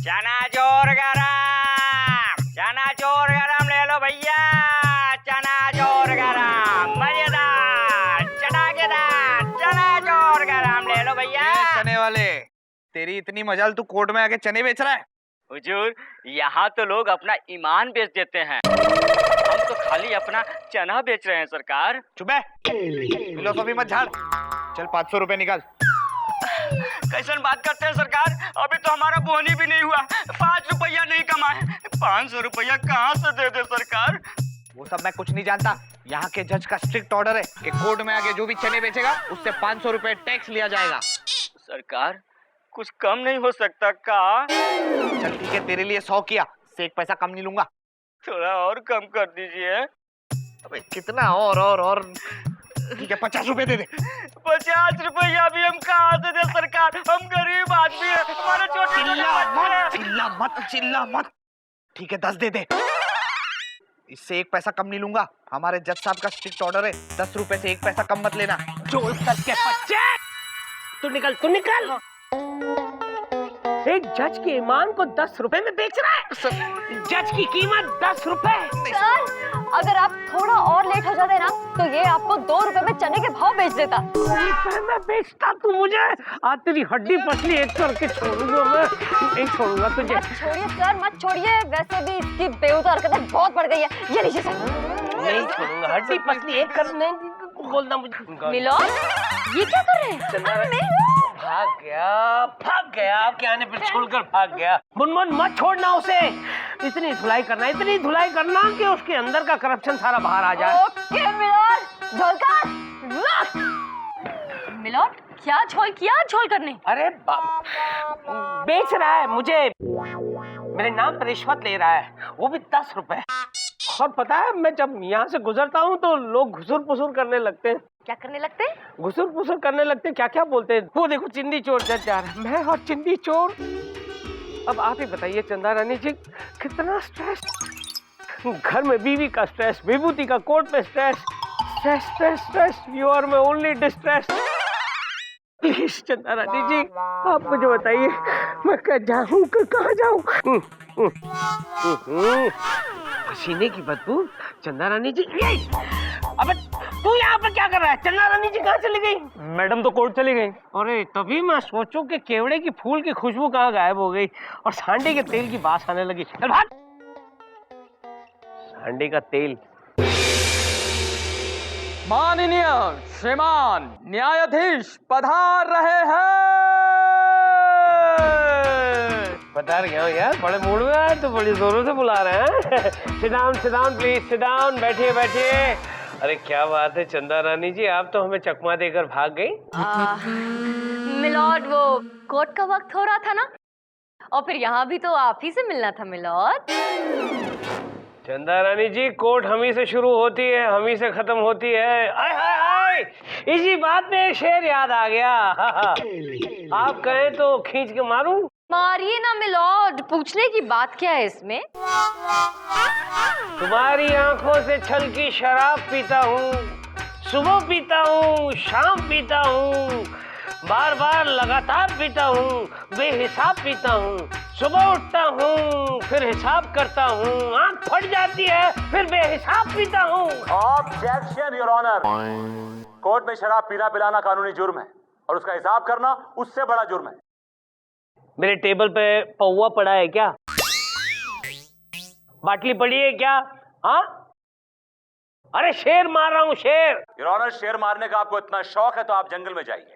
चनाचूर गरम ले लो भैया। चनाचूर गरम मजेदार चटाकेदार चनाचूर गरम ले लो भैया। चने वाले, तेरी इतनी मजाल, तू कोर्ट में आके चने बेच रहा है? हुजूर, यहाँ तो लोग अपना ईमान बेच देते हैं, हम तो खाली अपना चना बेच रहे हैं सरकार। चुप है, फिलोसॉफी मत झाड़। चल 500 रुपए निकाल। कैसन बात करते हैं सरकार, अभी तो हमारा बोनी भी नहीं हुआ, 5 रुपया नहीं कमाए, 500 रुपया कहाँ से दे दे सरकार? वो सब मैं कुछ नहीं जानता। यहाँ के जज का स्ट्रिक्ट ऑर्डर है कि कोर्ट में आके जो भी चने बेचेगा उससे 500 रुपए टैक्स लिया जाएगा। सरकार कुछ कम नहीं हो सकता का? चल ठीक है, तेरे लिए 100 किया, से 1 पैसा कम नहीं लूंगा। थोड़ा और कम कर दीजिए। अबे कितना और ठीक है, 50 रुपए दे दे। 50 रुपया भी हम कहाँ से दे सरकार, हम गरीब आदमी हैं, हमारे छोटे चिल्ला मत। ठीक है 10 दे दे, इससे 1 पैसा कम नहीं लूंगा। हमारे जज साहब का स्ट्रिक्ट ऑर्डर है, 10 रुपए से 1 पैसा कम मत लेना। जो के बच्चे, तू निकल। एक जज के ईमान को 10 रुपए में बेच रहा है। जज की कीमत 10 रुपए। सर, अगर आप थोड़ा और लेट हो जाते ना तो ये आपको 2 रुपए में चने के भाव बेच देता। मैं बेचता तू मुझे? आज तेरी हड्डी पसली एक करके छोड़ूंगा मैं, नहीं छोड़ूंगा तुझे। मत छोड़िए सर, मत छोड़िए, वैसे भी इसकी बेहुदा हरकतें बहुत बढ़ गई है। ये लीजिए सर। नहीं छोड़ूंगा, हड्डी पसली एक करने बोलना मुझे। मिलोड, ये क्या कर रहे हैं? भाग गया आपके आने पर छोड़कर भाग गया। मुनमुन मत छोड़ना उसे, इतनी धुलाई करना कि उसके अंदर का करप्शन सारा बाहर आ जाए। ओके मिलोड, झोलकर मिलोड, क्या झोल करने? अरे बेच रहा है मुझे, मेरे नाम पर रिश्वत ले रहा है, वो भी 10 रुपए। और पता है, मैं जब यहाँ से गुजरता हूँ तो लोग घुसुर पुसुर करने लगते हैं। क्या करने लगते हैं? घुसुर पुसुर करने लगते हैं। क्या बोलते हैं? वो देखो चिंदी चोर जज जा रहा है, मैं और चिंदी चोर। अब आप ही बताइए चंदा रानी जी, कितना स्ट्रेस, घर में बीवी का स्ट्रेस, विभूति का कोर्ट में stress, you are my only distress. Please Chanda Rani जी, आप मुझे बताइए मैं कहाँ जाऊँ? पसीने की बदबू, चंदा रानी जी। अबे तू यहाँ पर क्या कर रहा है? चंदा रानी जी कहाँ चली गई? मैडम तो कोर्ट चली गई। अरे तभी मैं सोचूं कि केवड़े की फूल की खुशबू कहाँ गायब हो गई और सांडे के तेल की बात आने लगी। चल भाग। सांडे का तेल। माननीय श्रीमान न्यायाधीश पधार रहे हैं। पधार गया यार, बड़े मूड में आए तो बड़ी जोरों से बुला रहे हैं। Sit down please, sit down, बैठिए। अरे क्या बात है चंदा रानी जी, आप तो हमें चकमा देकर भाग गई। मिलोड, वो कोर्ट का वक्त हो रहा था ना, और फिर यहाँ भी तो आप ही से मिलना था मिलोड। चंदा रानी जी, कोर्ट हम ही से शुरू होती है, हम ही से खत्म होती है। आय हाय हाय, इसी बात में एक शेर याद आ गया। आप कहें तो खींच के मारूं? मारिए ना मिलोड, पूछने की बात क्या है इसमें? तुम्हारी आंखों से छल की शराब पीता हूँ, सुबह पीता हूँ, शाम पीता हूँ, बार लगातार पीता हूँ, बेहिसाब पीता हूँ, सुबह उठता हूँ, फिर हिसाब करता हूँ, आंख फट जाती है, फिर बेहिसाब पीता हूँ। ऑब्जेक्शन योर ऑनर, कोर्ट में शराब पीना पिलाना कानूनी जुर्म है और उसका हिसाब करना उससे बड़ा जुर्म है। मेरे टेबल पे पौवा पड़ा है क्या? बाटली पड़ी है क्या? हाँ, अरे शेर मार रहा हूँ, शेर। योर ऑनर, शेर मारने का आपको इतना शौक है तो आप जंगल में जाइए।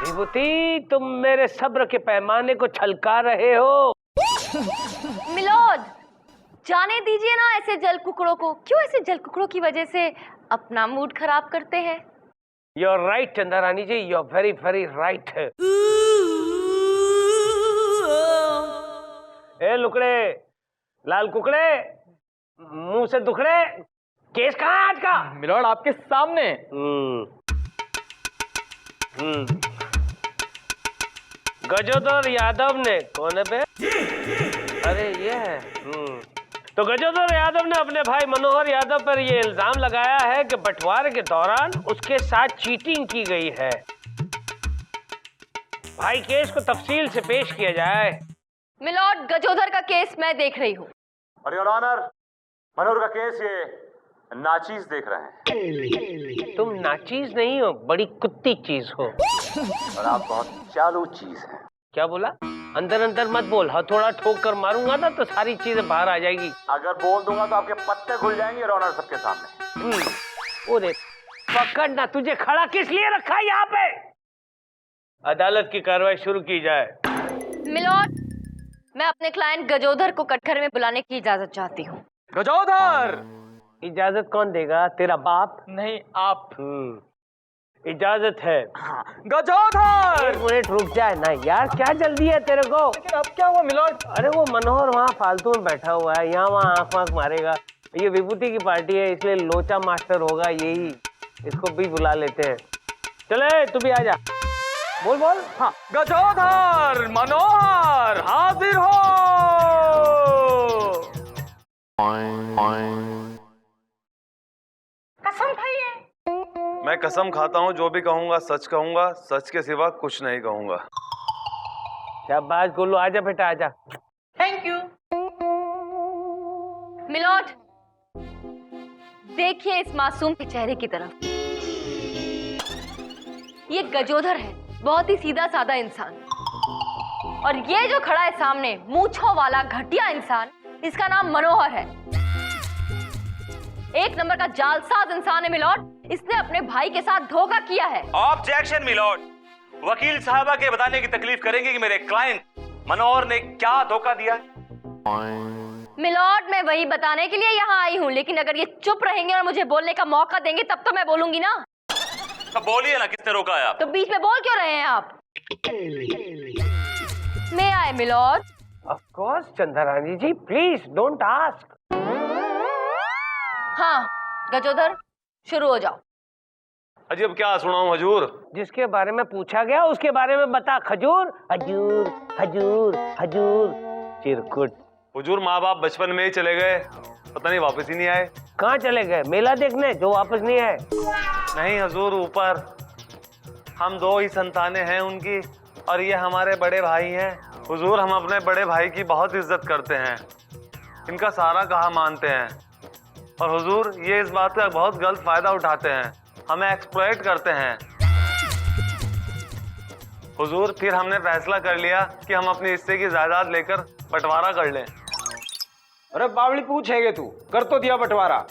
विभूति, तुम मेरे सब्र के पैमाने को छलका रहे हो। मिलोड, जाने दीजिए ना ऐसे जल कुकड़ों को। क्यों ऐसे जल कुकड़ों की वजह से अपना मूड खराब करते हैं? यू आर राइट चंदा रानी जी, यू आर वेरी राइट। ए लुकड़े, लाल कुकड़े, मुंह से दुखड़े, केस कहाँ है आज का? मिलोड आपके सामने। गजोदर यादव ने, कौन है बे? अरे ये है। तो गजोदर यादव ने अपने भाई मनोहर यादव पर यह इल्जाम लगाया है कि बंटवारे के दौरान उसके साथ चीटिंग की गई है। भाई केस को तफसील से पेश किया जाए। मिलॉर्ड, गजोधर का केस मैं देख रही हूँ। और योर ऑनर, मनोहर का केस ये नाचीज देख रहे हैं। तुम नाचीज नहीं हो, बड़ी कुत्ती चीज हो। और आप बहुत चालू चीज हैं। क्या बोला? अंदर अंदर मत बोल, हथौड़ा ठोक कर मारूंगा ना तो सारी चीजें बाहर आ जाएगी। अगर बोल दूंगा तो आपके पत्ते खुल जाएंगे योर ऑनर सबके सामने। ओरे पकड़ना, तुझे खड़ा किस लिए रखा है यहाँ पे? अदालत की कार्रवाई शुरू की जाए। मिलॉर्ड, मैं अपने क्लाइंट गजोधर को कटघरे में बुलाने की इजाजत चाहती हूँ। गजोधर! इजाजत कौन देगा? तेरा बाप? नहीं, आप। इजाजत है। गजोधर! एक मिनट रुक जाए ना यार, क्या जल्दी है तेरे को? लेकिन अब क्या हुआ मिलॉर्ड? अरे वो मनोहर वहाँ फालतू में बैठा हुआ है, यहाँ वहाँ आंख वाँख मारेगा। ये विभूति की पार्टी है, इसलिए लोचा मास्टर होगा यही, इसको भी बुला लेते हैं। चले तू भी आजा। बोल बोल। हाँ, गजोधर, मनोहर हाजिर हो। कसम खाइए। मैं कसम खाता हूँ, जो भी कहूँगा सच कहूँगा, सच के सिवा कुछ नहीं कहूँगा। शाबाश गोलू, आजा बेटा आजा। Thank you. मिलॉर्ड, देखिए इस मासूम के चेहरे की तरफ। ये गजोधर है, बहुत ही सीधा साधा इंसान। और ये जो खड़ा है सामने, मूंछों वाला घटिया इंसान, इसका नाम मनोहर है। एक नंबर का जालसाज इंसान है मिलॉर्ड। इसने अपने भाई के साथ धोखा किया है। Objection milord. वकील साहबा के बताने की तकलीफ करेंगे कि मेरे क्लाइंट मनोहर ने क्या धोखा दिया। मिलॉर्ड, मैं वही बताने के लिए यहाँ आई हूँ, लेकिन अगर ये चुप रहेंगे और मुझे बोलने का मौका देंगे तब तो मैं बोलूंगी ना। तो बोलिए ना, किसने रोका है आप? तो बीच में बोल क्यों रहे हैं आप? May I milord. Of course Chandrani ji, please don't ask. हाँ गजोधर, शुरू हो जाओ। अजी अब क्या सुनाऊं हजूर? जिसके बारे में पूछा गया उसके बारे में बता। खजूर हजूर हजूर हजूर चिरकुट। हुजूर माँ बाप बचपन में ही चले गए, पता नहीं वापस ही नहीं आए। कहाँ चले गए? मेला देखने, जो वापस नहीं आए? नहीं हजूर, ऊपर हम दो ही संतानें हैं उनकी, और ये हमारे बड़े भाई हैं। हुजूर हम अपने बड़े भाई की बहुत इज्जत करते हैं, इनका सारा कहा मानते हैं। और हुजूर ये इस बात का बहुत गलत फायदा उठाते हैं, हमें एक्सप्लॉइट करते हैं। हुजूर फिर हमने फैसला कर लिया कि हम अपने हिस्से की जायदाद लेकर बंटवारा कर लें। अरे बावली पूछेगे तू, कर तो दिया बंटवारा।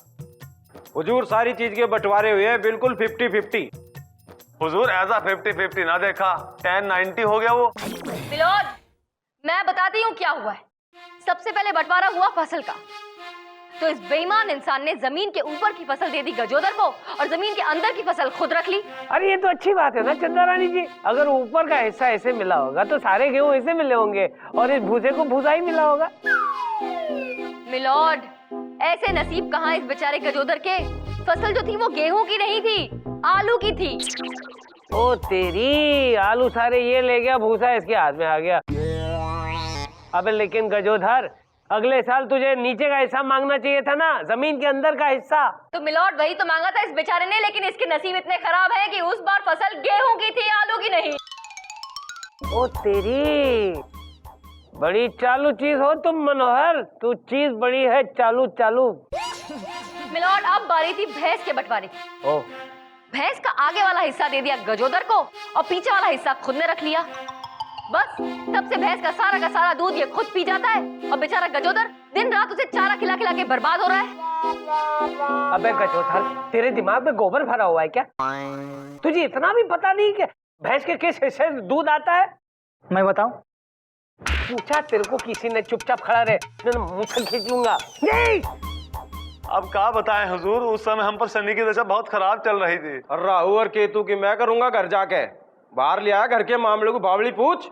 हुजूर सारी चीज के बंटवारे हुए हैं, बिल्कुल 50-50। हुजूर ऐसा 50-50 ना देखा, 10-90 हो गया वो। मिलॉर्ड, मैं बताती हूँ क्या हुआ है। सबसे पहले बंटवारा हुआ फसल का, तो इस बेईमान इंसान ने जमीन के ऊपर की फसल दे दी गजोधर को और जमीन के अंदर की फसल खुद रख ली। अरे ये तो अच्छी बात है ना चंद्रानी जी, अगर ऊपर का हिस्सा ऐसे मिला होगा तो सारे गेहूं ऐसे मिले होंगे और इस भूसे को भूसा ही मिला होगा। मिलॉर्ड, ऐसे नसीब कहाँ इस बेचारे गजोधर के। फसल जो थी वो गेहूं की नहीं थी, आलू की थी। ओ तेरी, आलू सारे ये ले गया, भूसा इसके हाथ में आ गया। अबे लेकिन गजोधर, अगले साल तुझे नीचे का हिस्सा मांगना चाहिए था ना, जमीन के अंदर का हिस्सा। तो मिलॉर्ड वही तो मांगा था इस बेचारे ने, लेकिन इसके नसीब इतने खराब है कि उस बार फसल गेहूं की थी, आलू की नहीं। ओ तेरी, बड़ी चालू चीज हो तुम मनोहर, तू चीज बड़ी है चालू चालू। मिलॉर्ड, अब बारी थी भैंस के बंटवारे की। ओ, भैंस का आगे वाला हिस्सा दे दिया गजोधर को और पीछे वाला हिस्सा खुद ने रख लिया। बस तब से भैंस का सारा दूध ये खुद पी जाता है और बेचारा गजोधर दिन रात उसे चारा खिला खिला के बर्बाद हो रहा है। अबे गजोधर, तेरे दिमाग में गोबर भरा हुआ है क्या? तुझे इतना भी पता नहीं कि भैंस के किस हिस्से से दूध आता है? मैं बताऊं? पूछा तेरे को किसी ने, चुपचाप खड़ा रहे, मुंह से खींच लूंगा। अब क्या बताएं हुजूर, उस समय हम पर शनि की दशा बहुत खराब चल रही थी। और राहु और केतु की मैं करूंगा घर जाके। बाहर ले आया घर के मामले को, बावली पूछ।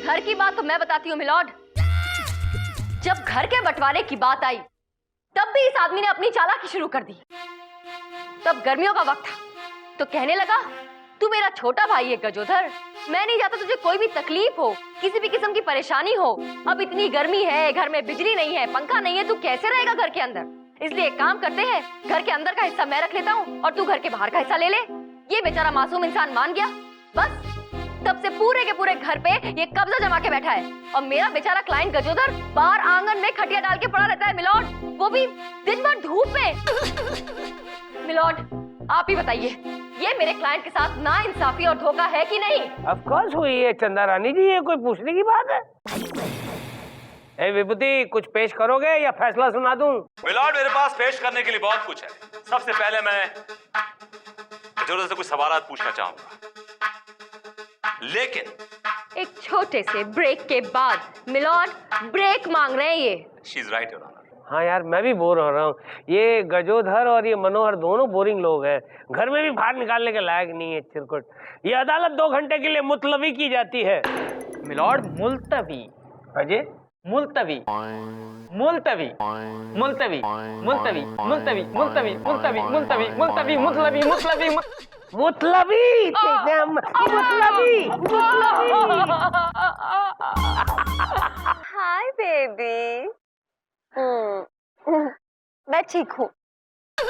घर की बात तो मैं बताती हूँ मिलॉर्ड। जब घर के बंटवारे की बात आई तब भी इस आदमी ने अपनी चालाकी शुरू कर दी। तब गर्मियों का वक्त था तो कहने लगा, तू मेरा छोटा भाई है गजोधर, मैं नहीं चाहता तुझे कोई भी तकलीफ हो, किसी भी किस्म की परेशानी हो। अब इतनी गर्मी है, घर में बिजली नहीं है, पंखा नहीं है, तू कैसे रहेगा घर के अंदर? इसलिए एक काम करते हैं, घर के अंदर का हिस्सा मैं रख लेता हूँ और तू घर के बाहर का हिस्सा ले ले। ये बेचारा मासूम इंसान मान गया। बस तब से पूरे के पूरे घर पे ये कब्जा जमा के बैठा है और मेरा बेचारा क्लाइंट गजोदर बाहर आंगन में खटिया डाल के पड़ा रहता है मिलॉर्ड, वो भी दिन भर धूप में। मिलॉर्ड आप ही बताइए, ये मेरे क्लाइंट के साथ नाइंसाफी और धोखा है कि नहीं? ऑफ कोर्स हुई है चंदा रानी जी, ये कोई पूछने की बात है? ए विभूति, कुछ पेश करोगे या फैसला सुना दूं? मिलॉर्ड, मेरे पास पेश करने के लिए बहुत कुछ है। सबसे पहले मैं गजोदर से कुछ सवाल पूछना चाहूंगा, लेकिन एक छोटे से ब्रेक के बाद मिलॉर्ड ब्रेक मांग रहे हैं ये। She is right your honour. हाँ यार, मैं भी बोर हो रहा हूँ। ये गजोधर और ये मनोहर दोनों बोरिंग लोग हैं, घर में भी बाहर निकालने के लायक नहीं है चिरकुट। ये अदालत 2 घंटे के लिए मुलतवी की जाती है। मिलॉर्ड, मुलतवी। अजय, मुलतवी मुलतवी मुलतवी मुलतवी मुलतवी मुलतवी मुलतवी मुलतवी मुलतवी मुलतवी मुलतवी मुतलबी हाय बेबी। मैं ठीक हूँ।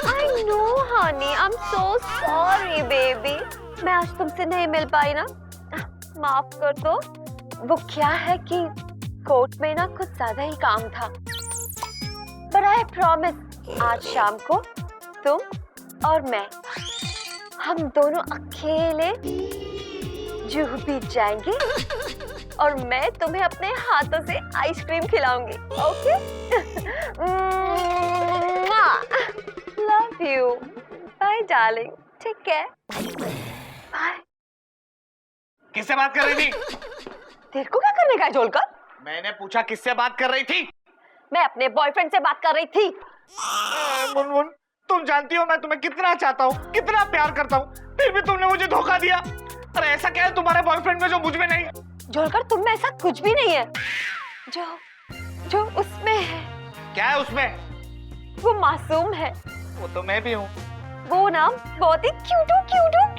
I know honey, I am so sorry baby. मैं आज तुमसे नहीं मिल पाई ना, माफ कर दो। वो क्या है कि कोर्ट में ना कुछ ज्यादा ही काम था, पर आई प्रॉमिस आज शाम को तुम और मैं, हम दोनों अकेले जूहू बीच जाएंगे और मैं तुम्हें अपने हाथों से आइसक्रीम खिलाऊंगी। Okay? Love you. Bye darling. ठीक है, बाय। किससे बात कर रही थी? तेरे को क्या करने का है जोलकर? मैंने पूछा किससे बात कर रही थी? मैं अपने बॉयफ्रेंड से बात कर रही थी। मुनमुन, तुम जानती हो मैं तुम्हें कितना चाहता हूँ, कितना प्यार करता हूँ, फिर भी तुमने मुझे धोखा दिया। अरे ऐसा क्या है तुम्हारे बॉयफ्रेंड में जो मुझ में नहीं? जोलकर, तुम में ऐसा कुछ भी नहीं है जो उसमें है। क्या है उसमें? वो मासूम है। वो तो मैं भी हूँ। वो ना बहुत ही क्यूटू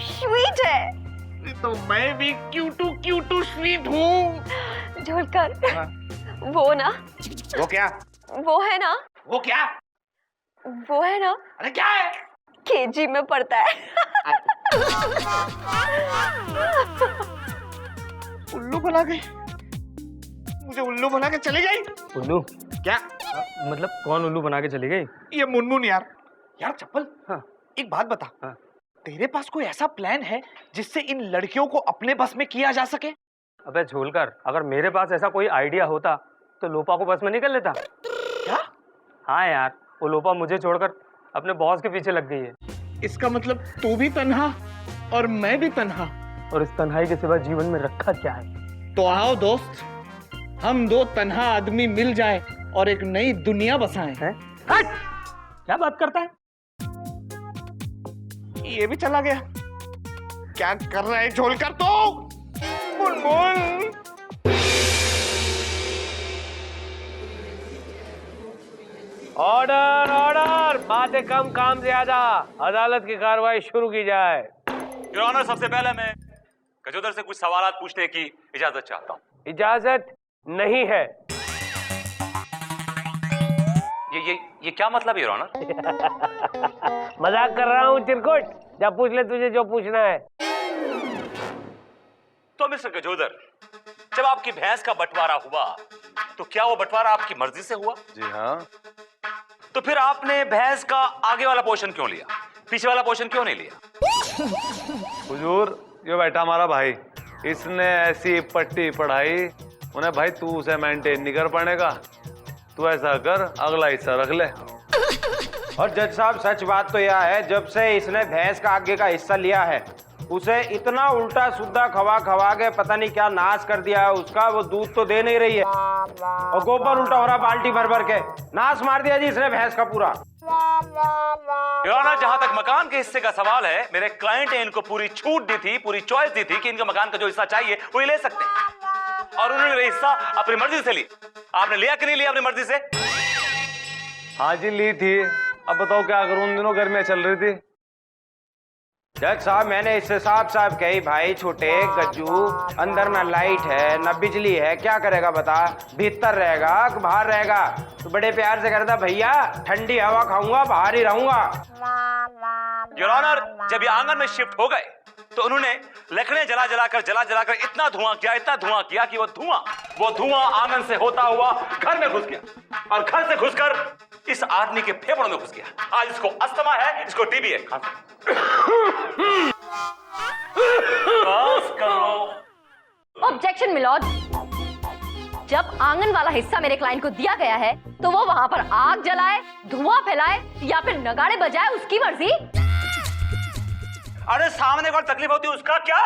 स्वीट है। तो मैं भी क्यूटू स्वीट हूँ। जोलकर, वो ना, वो क्या? वो है ना, वो क्या? वो है ना, अरे क्या है? केजी में पढ़ता है। उल्लू बना गई, मुझे उल्लू बना के चली गई। उल्लू? क्या मतलब कौन उल्लू बना के चली गई? ये मुनमुन यार। यार चप्पल, हाँ। एक बात बता, हाँ। तेरे पास कोई ऐसा प्लान है जिससे इन लड़कियों को अपने बस में किया जा सके? अबे झोलकर, अगर मेरे पास ऐसा कोई आइडिया होता तो लोपा को बस में निकल लेता। क्या? हाँ यार, वो लोपा मुझे छोड़कर अपने बॉस के पीछे लग गई है। इसका मतलब तू भी तन्हा और मैं भी तन्हा, और इस तन्हाई के सिवा जीवन में रखा क्या है? तो आओ दोस्त, हम 2 तन्हा आदमी मिल जाएं और एक नई दुनिया बसाएं। हैं? हट! क्या बात करता है? ये भी चला गया। क्या कर रहा है झोलकर तो? मुनमुन, ऑर्डर ऑर्डर, बातें कम काम ज्यादा। अदालत की कार्रवाई शुरू की जाए। योर ऑनर, सबसे पहले मैं गजोदर से कुछ सवाल पूछने की इजाजत चाहता हूँ। इजाजत नहीं है। ये क्या मतलब है योर ऑनर? मजाक कर रहा हूँ चिरकुट, जा पूछ ले तुझे जो पूछना है। तो मिस्टर गजोदर, जब आपकी भैंस का बंटवारा हुआ तो क्या वो बंटवारा आपकी मर्जी से हुआ? जी हाँ। तो फिर आपने भैंस का आगे वाला पोर्शन क्यों लिया, पीछे वाला पोर्शन क्यों नहीं लिया? हुजूर, ये बैठा हमारा भाई, इसने ऐसी पट्टी पढ़ाई, उन्हें भाई तू उसे मेंटेन नहीं कर पाएगा, तू ऐसा कर अगला हिस्सा रख ले। और जज साहब, सच बात तो यह है, जब से इसने भैंस का आगे का हिस्सा लिया है, उसे इतना उल्टा सुद्धा खवा खवा के पता नहीं क्या नाश कर दिया है उसका। वो दूध तो दे नहीं रही है और गोबर उल्टा हो रहा बाल्टी भर भर के। नाश मार दिया जी इसने भैंस का पूरा। योर ऑनर, जहां तक मकान के हिस्से का सवाल है, मेरे क्लाइंट ने इनको पूरी छूट दी थी, पूरी चॉइस दी थी कि इनका मकान का जो हिस्सा चाहिए वो ये ले सकते हैं, और उन्होंने ये हिस्सा अपनी मर्जी से ली। आपने लिया कि नहीं लिया अपनी मर्जी से? हाँ जी, ली थी। अब बताओ क्या करूं, उन दिनों गर्मियां चल रही थी। जज साहब, मैंने इससे साफ साफ कही, भाई छोटे गज्जू, अंदर ना लाइट है ना बिजली है, क्या करेगा बता? भीतर रहेगा कि बाहर रहेगा? तो बड़े प्यार से कहता, भैया ठंडी हवा खाऊंगा, बाहर ही रहूंगा। योर ऑनर, जब ये आंगन में शिफ्ट हो गए तो उन्होंने लकड़ियां जला जलाकर इतना धुआं किया कि वो धुआं आंगन से होता हुआ घर में घुस गया और घर से घुसकर इस आदमी के फेफड़ों में घुस गया। आज इसको अस्थमा है, इसको टीबी है। बस करो। ऑब्जेक्शन मिलॉर्ड, जब आंगन वाला हिस्सा मेरे क्लाइंट को दिया गया है तो वो वहां पर आग जलाए, धुआं फैलाए या फिर नगाड़े बजाए, उसकी मर्जी। अरे सामने कोई तकलीफ होती है उसका क्या?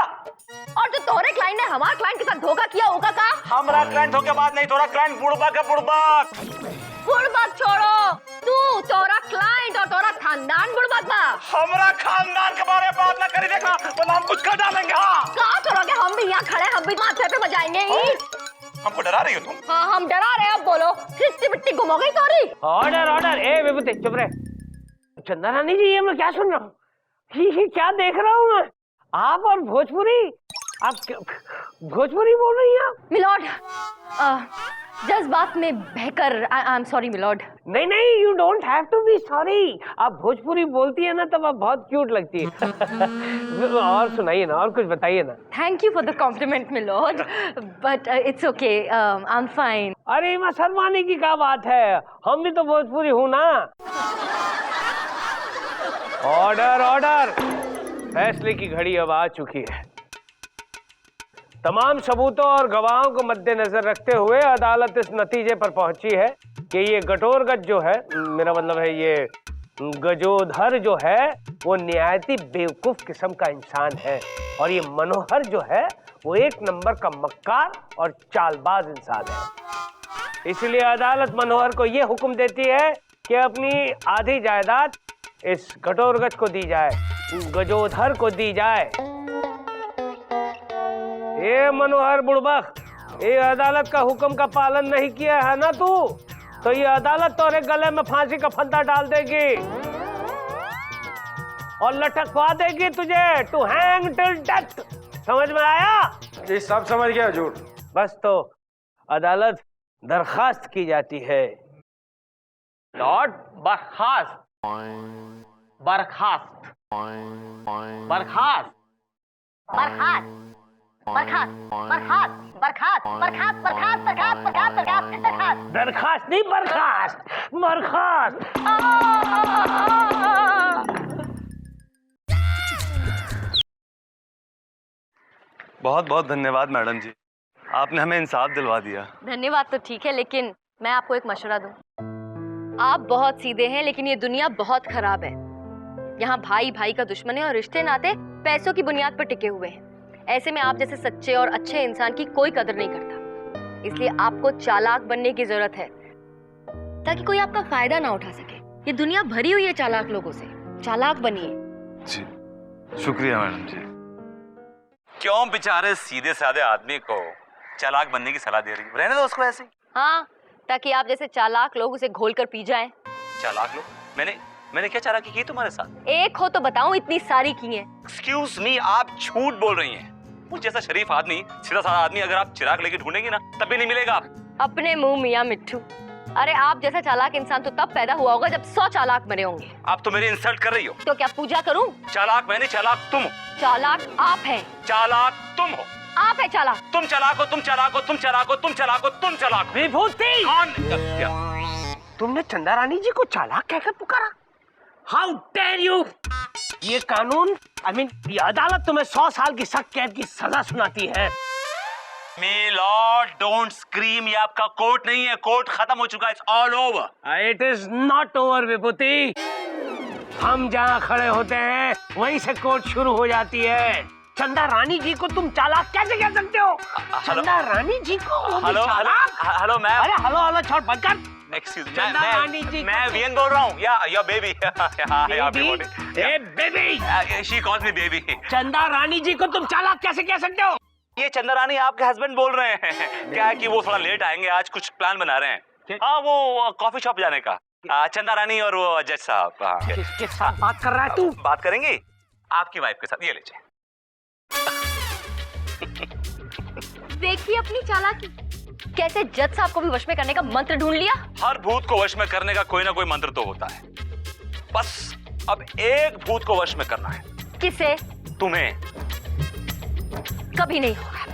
और जो तोरे क्लाइंट ने हमारे क्लाइंट के साथ धोखा किया होगा का? हमारा क्लाइंट धोखे बात नहीं, तोरा क्लाइंट बुड़बक है, बुड़बक। बुड़बक छोड़ो, तू, तोरा क्लाइंट और तोरा खानदान बुड़बक बा। हमारा खानदान के बारे में बात ना करी, देखना वरना हम कुछ कर डालेंगे। कहा करोगे? हम भी यहाँ खड़े, हम भी माथे पे बजाएंगे। हमको डरा रही हो तुम? हाँ, हम डरा रहे हैं। अब बोलो, कितनी मिट्टी गुम हो गई तोरी? ऑर्डर। ए विभूति चुप रहे। चंदा रानी जी, ये मैं क्या सुन रहा हूँ? ये क्या देख रहा हूँ मैं? आप और भोजपुरी, आप भोजपुरी बोल रही हैं आप? मिलॉर्ड, जज्बात में बहकर आई एम सॉरी मिलॉर्ड। नहीं, you don't have to be sorry. आप भोजपुरी बोलती है ना तब आप बहुत क्यूट लगती है। और सुनाइए ना, और कुछ बताइए ना। Thank you for the compliment milord, but it's okay, I am fine. अरे मैं शर्माने की क्या बात है, हम भी तो भोजपुरी हूँ ना। ऑर्डर। फैसले की घड़ी अब आ चुकी है। तमाम सबूतों और गवाहों को मद्देनजर रखते हुए अदालत इस नतीजे पर पहुंची है कि ये गटोरगज जो है, मेरा मतलब है ये गजोधर जो है, वो निहायती बेवकूफ किस्म का इंसान है और ये मनोहर जो है वो एक नंबर का मक्कार और चालबाज इंसान है। इसलिए अदालत मनोहर को ये हुक्म देती है कि अपनी आधी जायदाद इस गटोरगज को दी जाए, गजोधर को दी जाए। ये मनोहर बुड़बक, ये अदालत का हुक्म का पालन नहीं किया है ना तू, तो ये अदालत तोरे गले में फांसी का फंदा डाल देगी और लटकवा देगी तुझे, टू हैंग टिल डेथ। समझ में आया? ये सब समझ गया हजूर। बस तो अदालत दरखास्त की जाती है। लॉर्ड, बर्खास्त। बर्खास्त। बर्खास्त। बरखास्त, बरखास्त, बरखास्त, बरखास्त, बरखास्त, बरखास्त, बरखास्त, बरखास्त, बरखास्त, बरखास्त। दरखास्त नहीं, बर्खास्त, बर्खास्त। बहुत बहुत धन्यवाद मैडम जी, आपने हमें इंसाफ दिलवा दिया। धन्यवाद तो ठीक है, लेकिन मैं आपको एक मशवरा दूं। आप बहुत सीधे हैं लेकिन ये दुनिया बहुत खराब है। यहाँ भाई भाई का दुश्मन है और रिश्ते नाते पैसों की बुनियाद पर टिके हुए हैं। ऐसे में आप जैसे सच्चे और अच्छे इंसान की कोई कदर नहीं करता। इसलिए आपको चालाक बनने की जरूरत है ताकि कोई आपका फायदा ना उठा सके। ये दुनिया भरी हुई है चालाक लोगों से। चालाक बनिए। जी, शुक्रिया मैडम जी। क्यों बेचारे सीधे साधे आदमी को चालाक बनने की सलाह दे रही है? रहने दो उसको ऐसे ही। हाँ, ताकि आप जैसे चालाक लोग उसे घोल कर पी जाएं। चालाक लोग? मैंने क्या चालाकी की तुम्हारे साथ? एक हो तो बताऊं, इतनी सारी की हैं। एक्सक्यूज मी, आप झूठ बोल रही हैं। मुझ जैसा शरीफ आदमी, सीधा साधा आदमी अगर आप चिराग लेके ढूंढेंगी ना तब भी नहीं मिलेगा। अपने मुंह मियां मिट्ठू। अरे आप जैसा चालाक इंसान तो तब पैदा हुआ होगा जब 100 चालाक मरे होंगे। आप तो मेरी इंसल्ट कर रही हो। तो क्या पूजा करूं? चालाक मैं नहीं, चालाक तुम हो। चालाक आप हैं। चालाक तुम हो। आप है चालाक। तुम चालाक हो, तुम चालाक हो, तुम चालाक हो, तुम चालाक हो, तुम चालाक हो। विभूति, कौन? क्या? तुमने चंदा रानी जी को चालाक कहकर पुकारा? How dare you! ये कानून, ये अदालत तुम्हें 100 साल की सख्त कैद की सजा सुनाती है। मे लॉर्ड डोंट स्क्रीम, ये आपका कोर्ट नहीं है, कोर्ट खत्म हो चुका है, it's all over. It is not over Vibhuti. हम जहाँ खड़े होते हैं वहीं से कोर्ट शुरू हो जाती है। चंदा रानी जी को तुम चालाक कैसे कह सकते हो? चंदा रानी जी को वो भी चालाक? Hello ma'am. अरे हेलो छोड़ बंद कर। एक्सक्यूज चंदा रानी जी, मैं वीएन बोल रहा हूँ। या baby. Baby, she calls me baby. चंदा रानी जी को तुम चालाक कैसे कह सकते हो? ये चंदा रानी आपके हस्बैंड बोल रहे हैं। क्या है कि वो थोड़ा लेट आएंगे, आज कुछ प्लान बना रहे हैं। हाँ, वो कॉफी शॉप जाने का। चंदा रानी और वो जज साहब। किसके साथ बात कर रहा है तू? बात करेंगे आपकी वाइफ के साथ। ये लीजिए। देखिए अपनी चालाकी, कैसे जज साहब को भी वश में करने का मंत्र ढूंढ लिया। हर भूत को वश में करने का कोई ना कोई मंत्र तो होता है। बस अब एक भूत को वश में करना है। किसे? तुम्हें। कभी नहीं होगा।